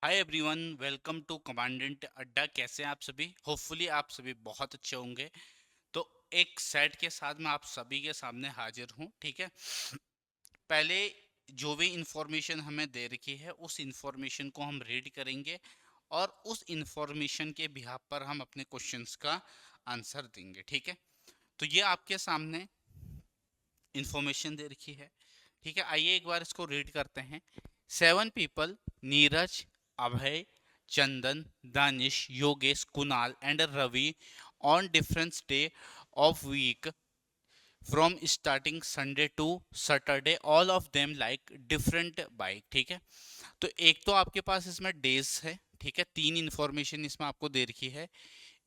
Hi everyone, welcome to commandant Adda. कैसे हैं आप सभी? होपफुली आप सभी बहुत अच्छे होंगे। तो एक सेट के साथ मैं आप सभी के सामने हाजिर हूं। ठीक है, पहले जो भी इंफॉर्मेशन हमें दे रखी है उस इंफॉर्मेशन को हम रीड करेंगे और उस इंफॉर्मेशन के बिहाफ पर हम अपने क्वेश्चंस का आंसर देंगे। ठीक है, तो ये आपके सामने इंफॉर्मेशन दे रखी है। ठीक है, आइए एक बार इसको रीड करते हैं। 7 people, Neeraj, Abhay, Chandan, Danish, Yogesh, Kunal and Ravi on different day of week from starting Sunday to Saturday, all of them like different bike। ठीक है, तो एक तो आपके पास इसमें डेज है। ठीक है, तीन इंफॉर्मेशन इसमें आपको दे रखी है।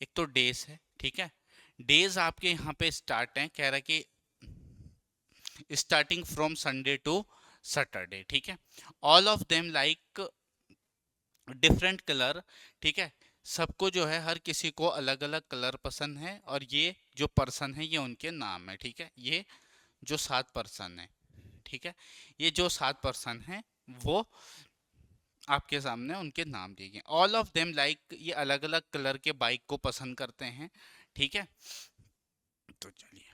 एक तो डेज है। ठीक है, डेज आपके यहाँ पे स्टार्ट है, कह रहा है कि starting from Sunday to Saturday. ठीक है, all of them like different colour. ठीक है, सबको जो है हर किसी को अलग अलग कलर पसंद है और ये जो पर्सन है ये उनके नाम है। ठीक है, ये जो 7 पर्सन है, ठीक है, ये जो 7 पर्सन है वो आपके सामने उनके नाम दिए गए। ऑल ऑफ देम लाइक, ये अलग अलग कलर के बाइक को पसंद करते हैं। ठीक है, तो चलिए,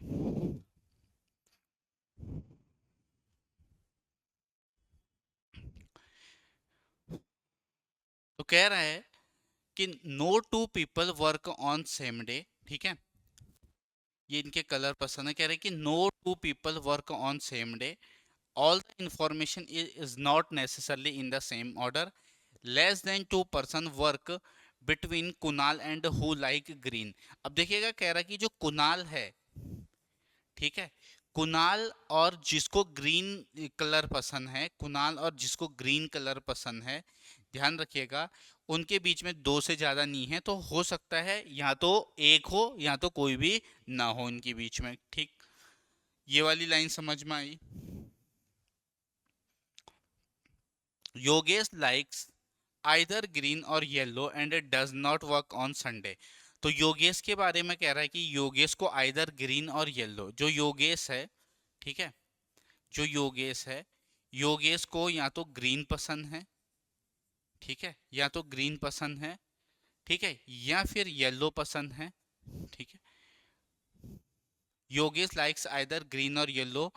तो कह रहा है कि no two people work on same day. ठीक है, ये इनके कलर पसंद है। कह रहे हैं कि no two people work on same day, all the information is not necessarily in the same order, less than 2 person work between Kunal and who like green. अब देखिएगा, कह रहा है कि जो कुणाल है, ठीक है, कुणाल और जिसको ग्रीन कलर पसंद है, कुणाल और जिसको ग्रीन कलर पसंद है, ध्यान रखिएगा, उनके बीच में दो से ज्यादा नहीं है। तो हो सकता है या तो एक हो या तो कोई भी ना हो इनके बीच में। ठीक, ये वाली लाइन समझ में आई? योगेश लाइक्स आइदर ग्रीन और yellow and does not work on Sunday. तो योगेश के बारे में कह रहा है कि योगेश को आइदर ग्रीन और येलो, जो योगेश है, ठीक है, जो योगेश है, योगेश को या तो ग्रीन पसंद है, ठीक है, या तो ग्रीन पसंद है, ठीक है, या फिर येलो पसंद है। ठीक है, योगेश लाइक्स आइदर ग्रीन और yellow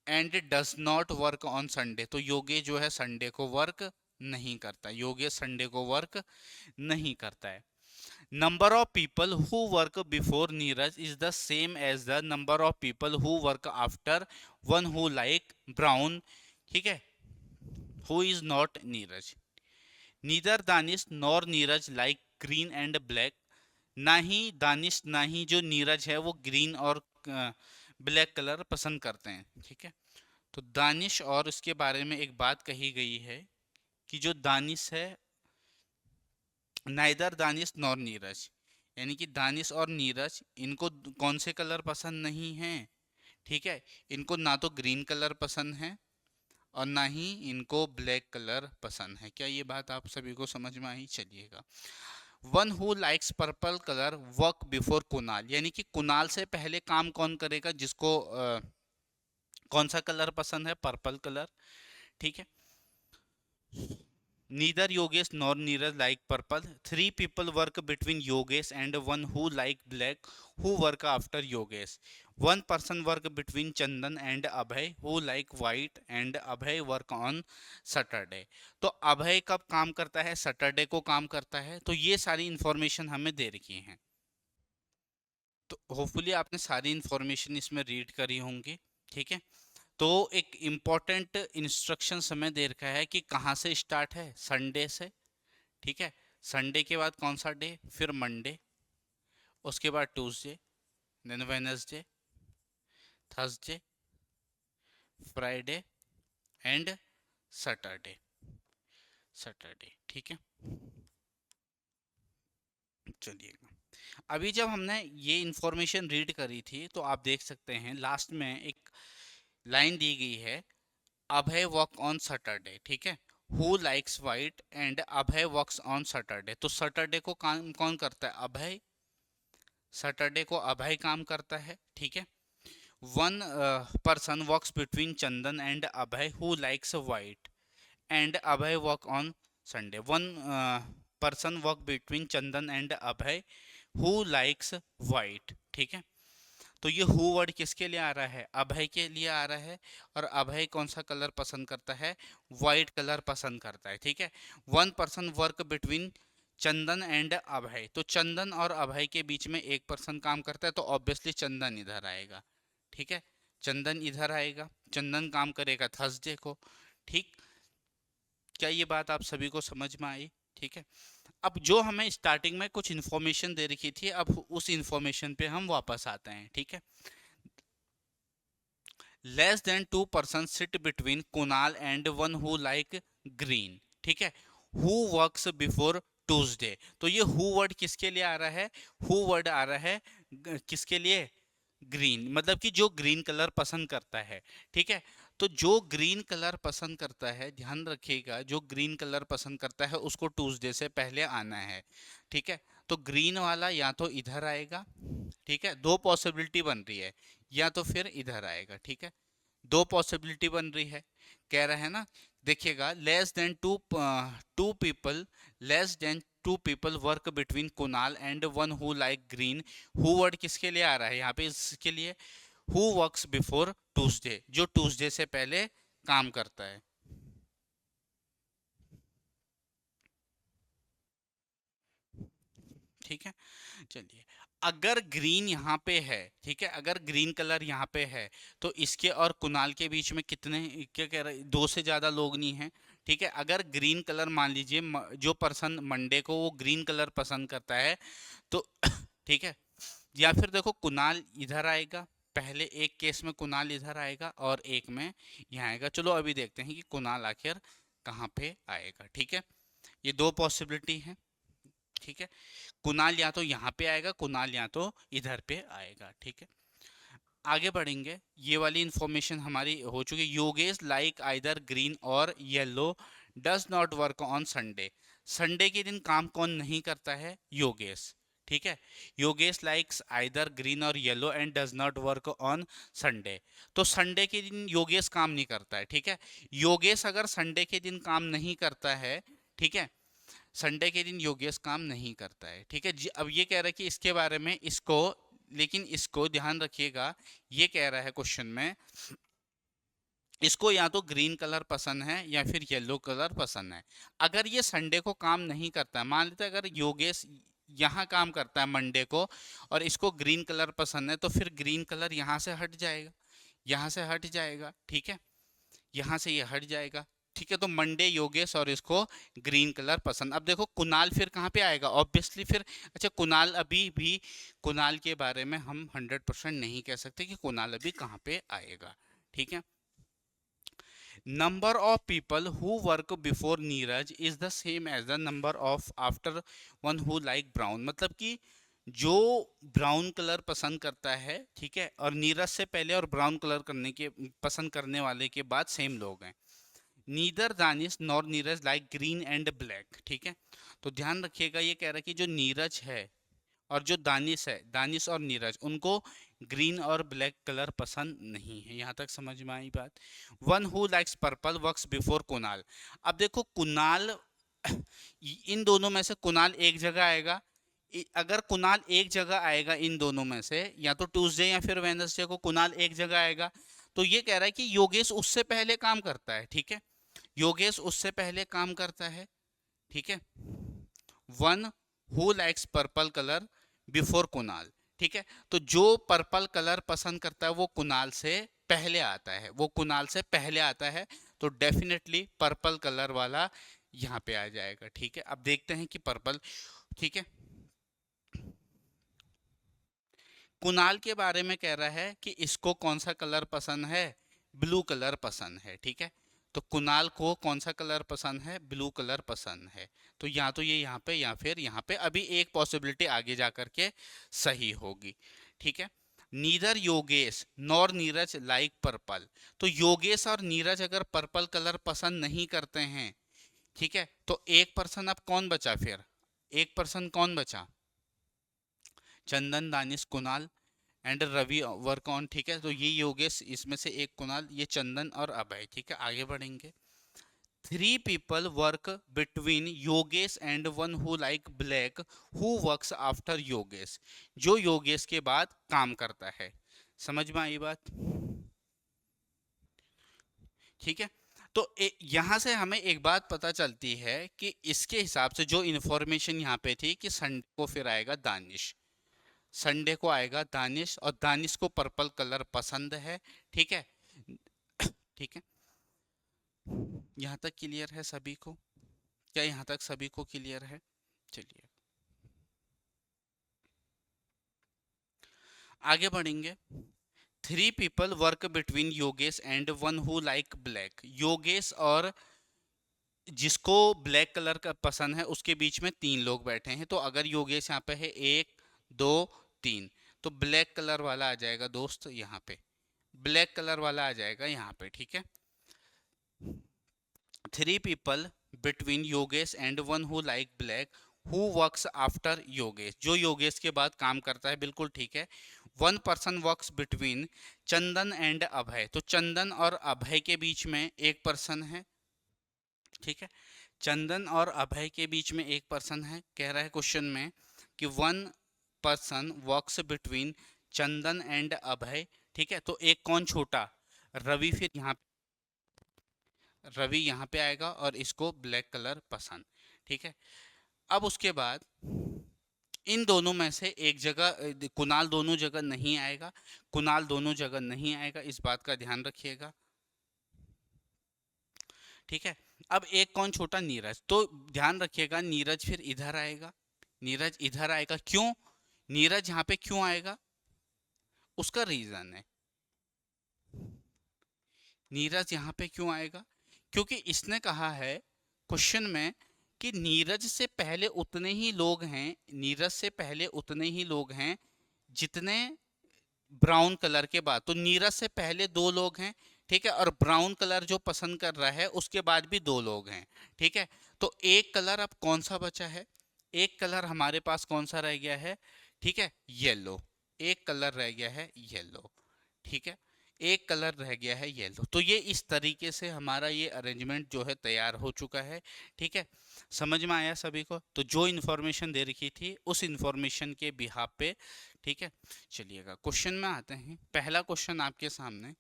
and does not work on Sunday. तो योगेश जो है संडे को वर्क नहीं करता, योगेश संडे को वर्क नहीं करता है। Number of people who work before Neeraj is the same as the number of people who work after one who like brown. ठीक है, who is not Neeraj. Neither Danish nor Neeraj like green and black. ना ही दानिश ना ही जो नीरज है वो ग्रीन और black colour पसंद करते हैं। ठीक है, तो दानिश और उसके बारे में एक बात कही गई है कि जो दानिश है, नाइदर दानिश नॉर नीरज, यानी कि दानिश और नीरज, इनको कौन से कलर पसंद नहीं है? ठीक है, इनको ना तो ग्रीन कलर पसंद है और ना ही इनको ब्लैक कलर पसंद है। क्या ये बात आप सभी को समझ में आई? चलिएगा, one who likes purple colour work before Kunal, यानी कि कुणाल से पहले काम कौन करेगा? जिसको कौन सा कलर पसंद है? Purple colour. ठीक है, neither Yogesh nor Neeraj like purple. 3 people work between Yogesh and one who like black, who work after Yogesh. 1 person work between Chandan and Abhay, who like white and Abhay work on Saturday. तो अभय कब काम करता है? Saturday को काम करता है। तो ये सारी इंफॉर्मेशन हमें दे रखी है। तो होपफुली आपने सारी इंफॉर्मेशन इसमें रीड करी होंगी। ठीक है, तो एक इम्पॉर्टेंट इंस्ट्रक्शन हमें दे रखा है कि कहाँ से स्टार्ट है? संडे से। ठीक है, संडे के बाद कौन सा डे? फिर मंडे, उसके बाद Tuesday, then Wednesday, Thursday, Friday and Saturday. Saturday, ठीक है, चलिएगा, अभी जब हमने ये इंफॉर्मेशन रीड करी थी तो आप देख सकते हैं लास्ट में एक लाइन दी गई है, अभय वर्क ऑन सैटरडे। ठीक है, who likes white and Abhay works on Saturday. तो सैटरडे को काम कौन करता है? अभय। सैटरडे को अभय काम करता है। ठीक है, 1 person works between Chandan and Abhay who likes white and Abhay work on Sunday. One person work between Chandan and Abhay who likes white, ठीक है। तो ये हु वर्ड किसके लिए आ रहा है? अभय के लिए आ रहा है। और अभय कौन सा कलर पसंद करता है? वाइट कलर पसंद करता है, ठीक है। One person work between Chandan and Abhay, तो चंदन और अभय के बीच में एक पर्सन काम करता है, तो ऑब्वियसली चंदन इधर आएगा, ठीक है। चंदन इधर आएगा, चंदन काम करेगा थर्सडे को, ठीक। क्या ये बात आप सभी को समझ में आई? ठीक है। अब जो हमें स्टार्टिंग में कुछ इन्फॉर्मेशन दे रखी थी, अब उस इन्फॉर्मेशन पे हम वापस आते हैं, ठीक है। Less than 2 person sit between Kunal and one who like green, ठीक है। हु वर्क्स बिफोर ट्यूसडे, तो ये हु वर्ड किसके लिए आ रहा है? हु वर्ड आ रहा है किसके लिए? ग्रीन, मतलब कि जो ग्रीन कलर पसंद करता है, ठीक है। तो जो ग्रीन कलर पसंद करता है, ध्यान रखिएगा, जो ग्रीन कलर पसंद करता है उसको ट्यूसडे से पहले आना है, ठीक है। तो ग्रीन वाला या तो इधर आएगा, ठीक है, दो पॉसिबिलिटी बन रही है, या तो फिर इधर आएगा, ठीक है। दो पॉसिबिलिटी बन रही है, कह रहा है ना। देखिएगा, less than two people, less than two people work between Kunal and one who like green, who word किसके लिए आ रहा है यहाँ पे? इसके लिए हु वर्क्स बिफोर ट्यूसडे, जो ट्यूसडे से पहले काम करता है, ठीक है। चलिए, अगर ग्रीन यहाँ पे है, ठीक है, अगर ग्रीन कलर यहाँ पे है, तो इसके और कुणाल के बीच में कितने, क्या कह रहे, दो से ज्यादा लोग नहीं है, ठीक है। अगर ग्रीन कलर, मान लीजिए जो पर्सन मंडे को वो ग्रीन कलर पसंद करता है, तो ठीक है। या फिर देखो, कुणाल इधर आएगा, पहले एक केस में कुणाल इधर आएगा और एक में यहाँ आएगा। चलो अभी देखते हैं कि कुणाल आखिर कहाँ पे आएगा, ठीक है। ये दो पॉसिबिलिटी है, ठीक है। कुणाल या तो यहाँ पे आएगा, कुणाल या तो इधर पे आएगा, ठीक है। आगे बढ़ेंगे, ये वाली इंफॉर्मेशन हमारी हो चुकी। योगेश लाइक आइदर ग्रीन और yellow, does not work on Sunday. Sunday के दिन काम कौन नहीं करता है? योगेश, ठीक है। योगेश लाइक्स आइदर ग्रीन और yellow and does not work on Sunday. तो संडे के दिन योगेश काम नहीं करता है, ठीक है। योगेश अगर संडे के दिन काम नहीं करता है, ठीक है, संडे के दिन योगेश काम नहीं करता है, ठीक है जी। अब ये कह रहा है कि इसके बारे में इसको, लेकिन इसको ध्यान रखिएगा, ये कह रहा है क्वेश्चन में, इसको या तो ग्रीन कलर पसंद है या फिर येलो कलर पसंद है। अगर ये संडे को काम नहीं करता है, मान लेते हैं अगर योगेश यहाँ काम करता है मंडे को और इसको ग्रीन कलर पसंद है, तो फिर ग्रीन कलर यहाँ से हट जाएगा, यहाँ से हट जाएगा, ठीक है, यहाँ से ये हट जाएगा, ठीक है। तो मंडे योगेश और इसको ग्रीन कलर पसंद। अब देखो कुणाल फिर कहाँ पे आएगा? ऑब्वियसली फिर, अच्छा कुणाल अभी भी, कुणाल के बारे में हम 100% नहीं कह सकते कि कुणाल अभी कहाँ पे आएगा, ठीक है। Number of people who work before Neeraj is the same as the number of after one who like brown, मतलब कि जो ब्राउन कलर पसंद करता है, ठीक है, और नीरज से पहले और ब्राउन कलर करने के पसंद करने वाले के बाद सेम लोग हैं। Neither Danish nor Neeraj like green and black, ठीक है। तो ध्यान रखिएगा, ये कह रहा है कि जो नीरज है और जो दानिश है, दानिश और नीरज, उनको ग्रीन और ब्लैक कलर पसंद नहीं है। यहाँ तक समझ में आई बात? One who likes purple works before Kunal. अब देखो कुणाल, इन दोनों में से कुणाल एक जगह आएगा। अगर कुणाल एक जगह आएगा इन दोनों में से, या तो ट्यूसडे या फिर वेडनेसडे को कुणाल एक जगह आएगा, तो ये कह रहा है कि योगेश उससे पहले काम करता है, ठीक है। योगेश उससे पहले काम करता है, ठीक है। One who likes purple colour before Kunal, ठीक है। तो जो पर्पल कलर पसंद करता है वो कुणाल से पहले आता है, वो कुणाल से पहले आता है, तो डेफिनेटली पर्पल कलर वाला यहाँ पे आ जाएगा, ठीक है। अब देखते हैं कि पर्पल, ठीक है, कुणाल के बारे में कह रहा है कि इसको कौन सा कलर पसंद है? ब्लू कलर पसंद है, ठीक है। तो कुणाल को कौन सा कलर पसंद है? ब्लू कलर पसंद है। तो या तो ये यहाँ पे या फिर यहाँ पे, अभी एक पॉसिबिलिटी आगे जा करके सही होगी, ठीक है। Neither Yogesh nor Neeraj like purple, तो योगेश और नीरज अगर पर्पल कलर पसंद नहीं करते हैं, ठीक है, तो एक पर्सन अब कौन बचा फिर? एक पर्सन कौन बचा? Chandan, Danish, Kunal and Ravi work on, ठीक है। तो ये योगेश, इसमें से एक कुणाल, ये चंदन और अभय, ठीक है। आगे बढ़ेंगे, three people work between Yogesh and one who like black who works after Yogesh, जो योगेश के बाद काम करता है। समझ में आई बात? ठीक है। तो यहां से हमें एक बात पता चलती है कि इसके हिसाब से जो इन्फॉर्मेशन यहाँ पे थी कि संडे को फिर आएगा दानिश, संडे को आएगा दानिश, और दानिश को पर्पल कलर पसंद है। ठीक है। ठीक है, यहाँ तक क्लियर है सभी को? क्या यहाँ तक सभी को क्लियर है? चलिए आगे बढ़ेंगे। Three people work between Yogesh and one who like black, Yogesh और जिसको ब्लैक कलर का पसंद है उसके बीच में तीन लोग बैठे हैं। तो अगर योगेश यहाँ पे है, एक दो तीन, तो ब्लैक कलर वाला आ जाएगा दोस्त यहाँ पे, ब्लैक कलर वाला आ जाएगा यहाँ पे। ठीक है। Three people between Yogesh and one who like black who works after Yogesh, जो योगेश के बाद काम करता है, बिल्कुल ठीक है। One person works between Chandan and Abhay, तो चंदन और अभय के बीच में एक पर्सन है। ठीक है, चंदन और अभय के बीच में एक पर्सन है। कह रहा है क्वेश्चन में कि one person works between Chandan and Abhay. ठीक है, तो एक कौन छोटा? रवि। फिर यहाँ रवि यहाँ पे आएगा और इसको ब्लैक कलर पसंद। ठीक है, अब उसके बाद इन दोनों में से एक जगह कुणाल दोनों जगह नहीं आएगा, कुणाल दोनों जगह नहीं आएगा, इस बात का ध्यान रखिएगा। ठीक है, अब एक कौन छोटा? नीरज। तो ध्यान रखिएगा नीरज फिर इधर आएगा, नीरज इधर आएगा। क्यों नीरज यहाँ पे क्यों आएगा? उसका रीजन है। नीरज यहाँ पे क्यों आएगा? क्योंकि इसने कहा है क्वेश्चन में कि नीरज से पहले उतने ही लोग हैं, नीरज से पहले उतने ही लोग हैं जितने ब्राउन कलर के बाद। तो नीरज से पहले दो लोग हैं। ठीक है, और ब्राउन कलर जो पसंद कर रहा है उसके बाद भी दो लोग हैं। ठीक है, तो एक कलर अब कौन सा बचा है? एक कलर हमारे पास कौन सा रह गया है? ठीक है, येलो। एक कलर रह गया है येलो। ठीक है, एक कलर रह गया है येलो। तो ये इस तरीके से हमारा ये अरेंजमेंट जो है तैयार हो चुका है। ठीक है, समझ में आया सभी को? तो जो इन्फॉर्मेशन दे रखी थी उस इन्फॉर्मेशन के बिहाफ पे। ठीक है, चलिएगा क्वेश्चन में आते हैं। पहला क्वेश्चन आपके सामने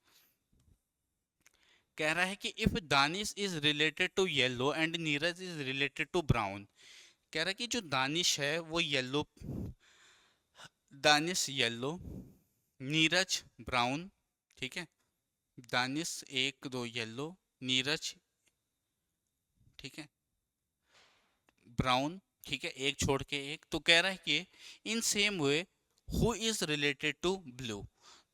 कह रहा है कि if Danish is related to yellow and Neeraj is related to brown. कह रहा है कि जो दानिश है वो yellow, Danish yellow, Neeraj brown. ठीक है, दानिश एक दो येलो, नीरज ठीक है ब्राउन। ठीक है, एक छोड़ के एक। तो कह रहा है कि in same way who is related to blue.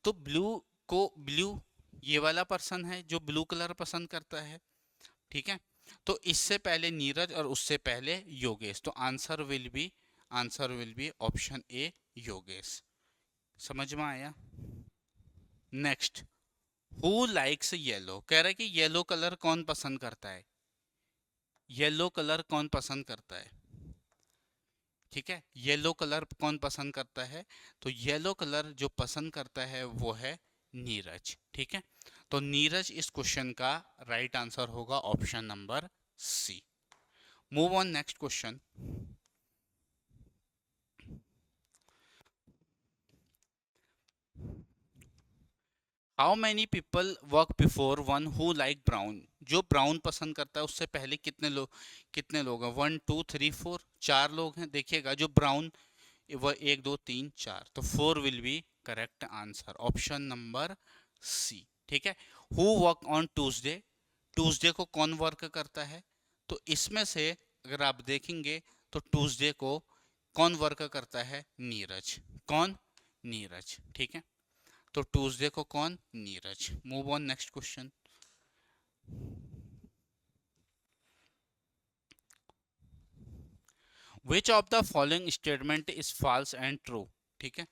तो ब्लू को, ब्लू ये वाला पर्सन है जो ब्लू कलर पसंद करता है। ठीक है, तो इससे पहले नीरज और उससे पहले योगेश। तो answer will be option A Yogesh. समझ में आया? Next, who likes yellow. कह रहा है कि येलो कलर कौन पसंद करता है? येलो कलर कौन पसंद करता है? ठीक है, येलो कलर कौन पसंद करता है? तो येलो कलर जो पसंद करता है वो है नीरज। ठीक है, तो नीरज इस क्वेश्चन का राइट आंसर होगा option number C. Move on next question. How many people work before one who like brown. जो ब्राउन पसंद करता है उससे पहले कितने लोग हैं? 1 2 3 4, चार लोग हैं। देखिएगा जो ब्राउन, वह 1 2 3 4, तो 4 will be correct answer, option number C. ठीक है, who work on Tuesday. Tuesday को कौन वर्क करता है? तो इसमें से अगर आप देखेंगे तो ट्यूसडे को कौन वर्क करता है? नीरज। कौन? नीरज। ठीक है, तो ट्यूसडे को कौन? Neeraj. Move on next question. Which of the following statement is false and true. ठीक है,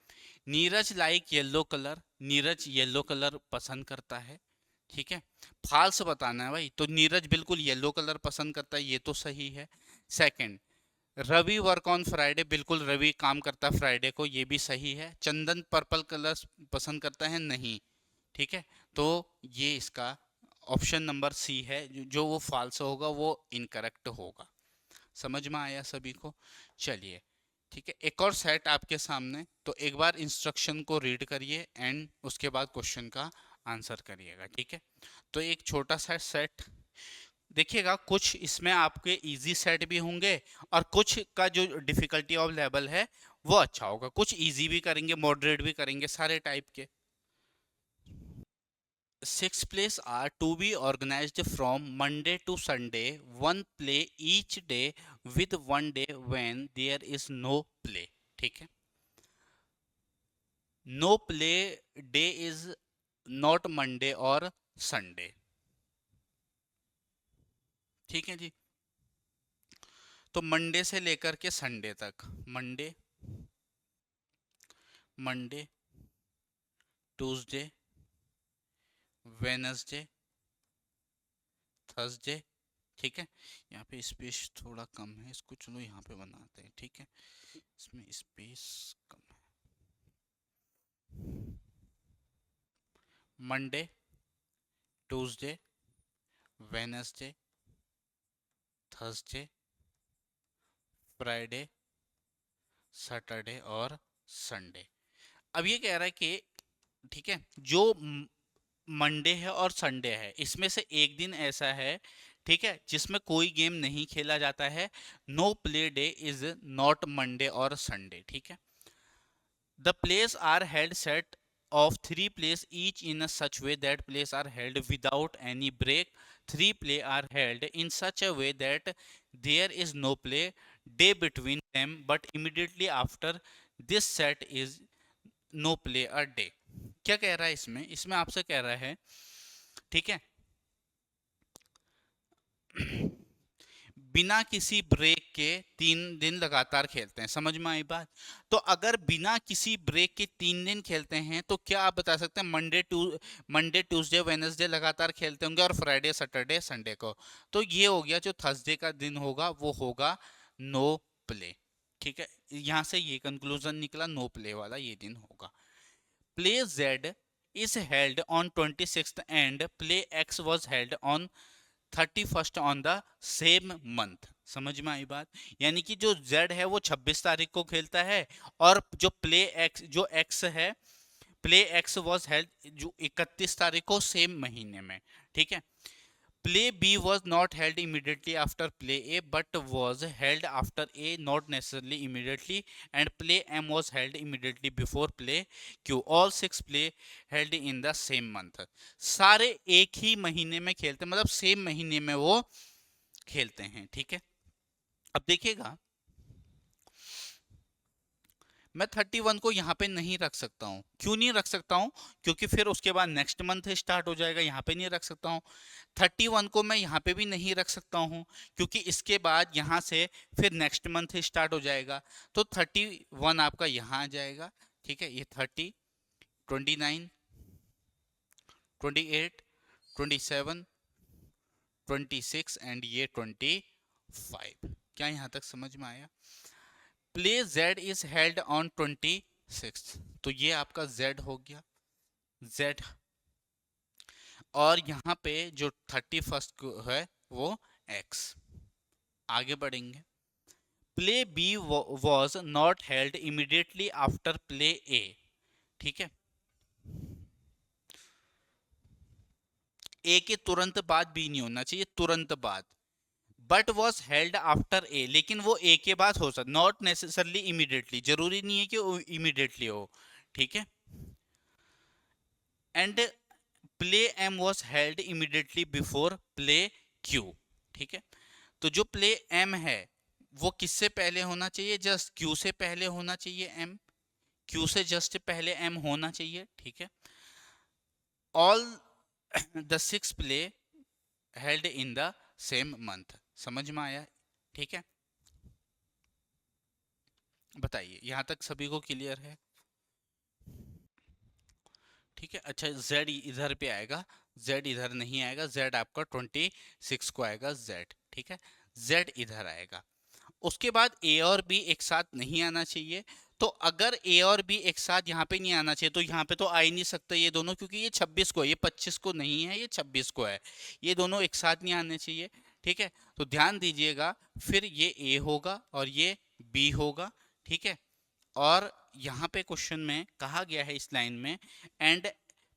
Neeraj like yellow colour, Neeraj yellow colour पसंद करता है। ठीक है, फॉल्स बताना है भाई। तो नीरज बिल्कुल येलो कलर पसंद करता है, ये तो सही है। Second, Ravi work on Friday, बिल्कुल रवि काम करता है फ्राइडे को, ये भी सही है। चंदन पर्पल कलर पसंद करता है, नहीं। ठीक है, तो ये इसका ऑप्शन नंबर सी है, जो वो फॉल्स होगा वो इनकरेक्ट होगा। समझ में आया सभी को? चलिए ठीक है, एक और सेट आपके सामने, तो एक बार इंस्ट्रक्शन को रीड करिए एंड उसके बाद क्वेश्चन का आंसर करिएगा, ठीक है? तो एक छोटा सा सेट देखिएगा, कुछ इसमें आपके इजी सेट भी होंगे और कुछ का जो डिफिकल्टी ऑफ लेवल है वो अच्छा होगा, कुछ इजी भी करेंगे, मॉडरेट भी करेंगे, सारे टाइप के। 6 plays are to be organized from Monday to Sunday, one play each day with one day when there is no play। ठीक है, no play day is not Monday और संडे। ठीक है जी, तो मंडे से लेकर के संडे तक, Monday, Monday, Tuesday, Wednesday, Thursday. ठीक है, यहाँ पे स्पेस थोड़ा कम है, इसको चलो यहाँ पे बनाते हैं। ठीक है, इसमें स्पेस कम है। Monday, Tuesday, Wednesday, Thursday, Friday, Saturday और संडे। अब ये कह रहा है कि ठीक है, जो मंडे है और संडे है, इसमें से एक दिन ऐसा है, ठीक है, जिसमें कोई गेम नहीं खेला जाता है। No play day is not Monday और संडे। ठीक है, the plays are held set of 3 plays each in a such way that plays are held without any break. 3 play are held in such a way that there is no play day between them, but immediately after this set is no play a day। क्या कह रहा है इसमें? इसमें आपसे कह रहा है, ठीक है, बिना किसी ब्रेक के 3 दिन लगातार खेलते हैं। समझ में आई बात? तो अगर बिना किसी ब्रेक के 3 दिन खेलते हैं तो क्या आप बता सकते हैं? मंडे ट्यूसडे वेनसडे लगातार खेलते होंगे और फ्राइडे सैटरडे संडे को। तो ये हो गया, जो थर्सडे का दिन होगा वो होगा नो प्ले। ठीक है, यहां से ये कंक्लूजन निकला, नो प्ले वाला ये दिन होगा। Play Z is held on 26th and play X was held on 31st on the same month. समझ में आई बात? यानी कि जो Z है वो 26 तारीख को खेलता है, और जो प्ले X, जो X है, प्ले X वॉज हेल्ड जो 31 तारीख को सेम महीने में। ठीक है, play B was not held immediately after play A but was held after A, not necessarily immediately, and play M was held immediately before play Q। All 6 play held in the same month। सारे एक ही महीने में खेलते, मतलब same महीने में वो खेलते हैं। ठीक है, अब देखिएगा, मैं 31 को यहाँ पे नहीं रख सकता हूँ। क्यों नहीं रख सकता हूँ? क्योंकि फिर उसके बाद नेक्स्ट मंथ स्टार्ट हो जाएगा, यहाँ पे नहीं रख सकता हूँ। 31 को मैं यहाँ पे भी नहीं रख सकता हूँ, क्योंकि इसके बाद यहाँ से फिर नेक्स्ट मंथ स्टार्ट हो जाएगा। तो 31 आपका यहाँ आ जाएगा। ठीक है, ये 30, 29, 28, 27, 26 एंड ये 25। क्या यहाँ तक समझ में आया? Play Z is held on 26, तो ये आपका Z हो गया, Z। और यहाँ पे जो 31 है वो X। आगे बढ़ेंगे, play B was not held immediately after play A। ठीक है, A के तुरंत बाद B नहीं होना चाहिए, तुरंत बाद, but was held after a, लेकिन वो ए के बाद हो सकता, नॉट नेसेसरली इमीडिएटली, जरूरी नहीं है कि वो इमीडिएटली हो। ठीक है, and play M was held immediately before play Q. ठीक है, तो जो प्ले एम है वो किससे पहले होना चाहिए? जस्ट क्यू से पहले होना चाहिए एम, क्यू से जस्ट पहले एम होना चाहिए। ठीक है, all the 6 play held in the same month. समझ में आया? ठीक है, बताइए यहां तक सभी को क्लियर है? ठीक है, अच्छा, z इधर पे आएगा, z इधर नहीं आएगा, z आपका 26 को आएगा z। ठीक है, z इधर आएगा। उसके बाद a और b एक साथ नहीं आना चाहिए, तो अगर ए और बी एक साथ यहाँ पे नहीं आना चाहिए, तो यहाँ पे तो आ ही नहीं सकता ये दोनों, क्योंकि ये 26 को है, ये 25 को नहीं है, ये 26 को है। ये दोनों एक साथ नहीं आने चाहिए, ठीक है। तो ध्यान दीजिएगा, फिर ये ए होगा और ये बी होगा, ठीक है। और यहाँ पे क्वेश्चन में कहा गया है इस लाइन में, and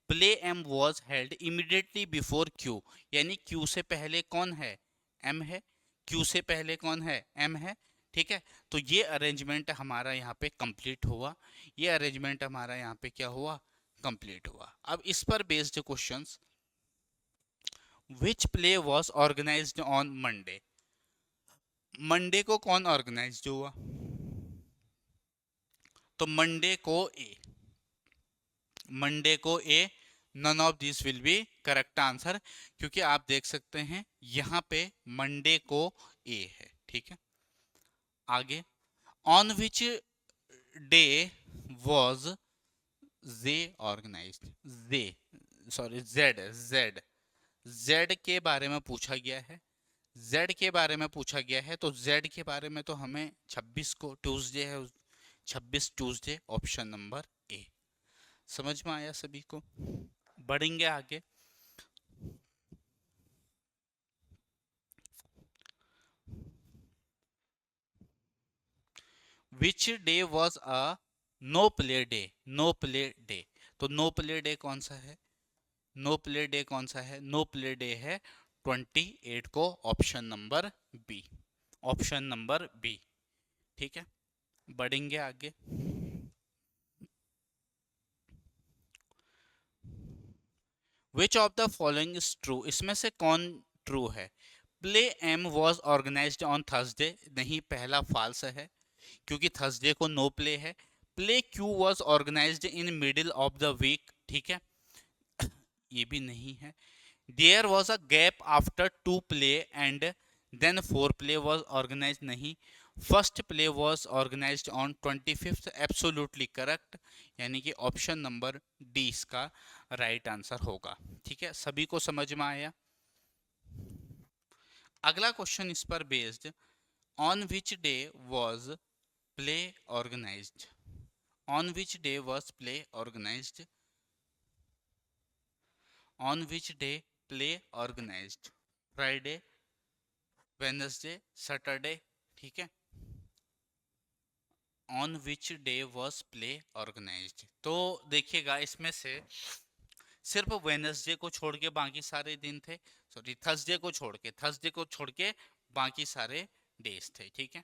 play M was held immediately before Q, यानी क्यू से पहले कौन है, एम है। क्यू से पहले कौन है, एम है, ठीक है। तो ये अरेंजमेंट हमारा यहाँ पे कंप्लीट हुआ, ये अरेंजमेंट हमारा यहाँ पे क्या हुआ, कंप्लीट हुआ। अब इस पर based questions, which play was organised on Monday, Monday को कौन ऑर्गेनाइज हुआ, तो मंडे को A, none of this will be correct answer, क्योंकि आप देख सकते हैं यहां पे मंडे को ए है, ठीक है। आगे, on which day was J organised, J sorry Z Z Z के बारे में पूछा गया है, जेड के बारे में पूछा गया है। तो जेड के बारे में तो हमें 26 को ट्यूसडे है, 26 ट्यूसडे, ऑप्शन नंबर ए। समझ में आया सभी को? बढ़ेंगे आगे। Which day was a no play day, no play day, तो नो प्ले डे कौन सा है, नो प्ले डे कौन सा है, नो प्ले डे है 28 को, option number B, option number B, ठीक है। बढ़ेंगे आगे। Which of the following is true, इसमें से कौन ट्रू है, play M was organised on Thursday, नहीं, पहला फॉल्स है, क्योंकि थर्सडे को नो प्ले है। Play Q was organised in middle of the week, ठीक है, ये भी नहीं है। There was a gap after two play and then four play was organise, नहीं। First play was organised on 25th, absolutely correct, यानी कि ऑप्शन नंबर डी इसका राइट आंसर होगा, ठीक है। सभी को समझ में आया? अगला क्वेश्चन इस पर based, on which day was play organised, on which day was play organized, on which day play organized, Friday, Wednesday, Saturday, ठीक है। On which day was play organised, तो देखिएगा इसमें से सिर्फ वेडनेसडे को छोड़ के बाकी सारे दिन थे, सॉरी थर्सडे को छोड़ के बाकी सारे डेज थे, ठीक है।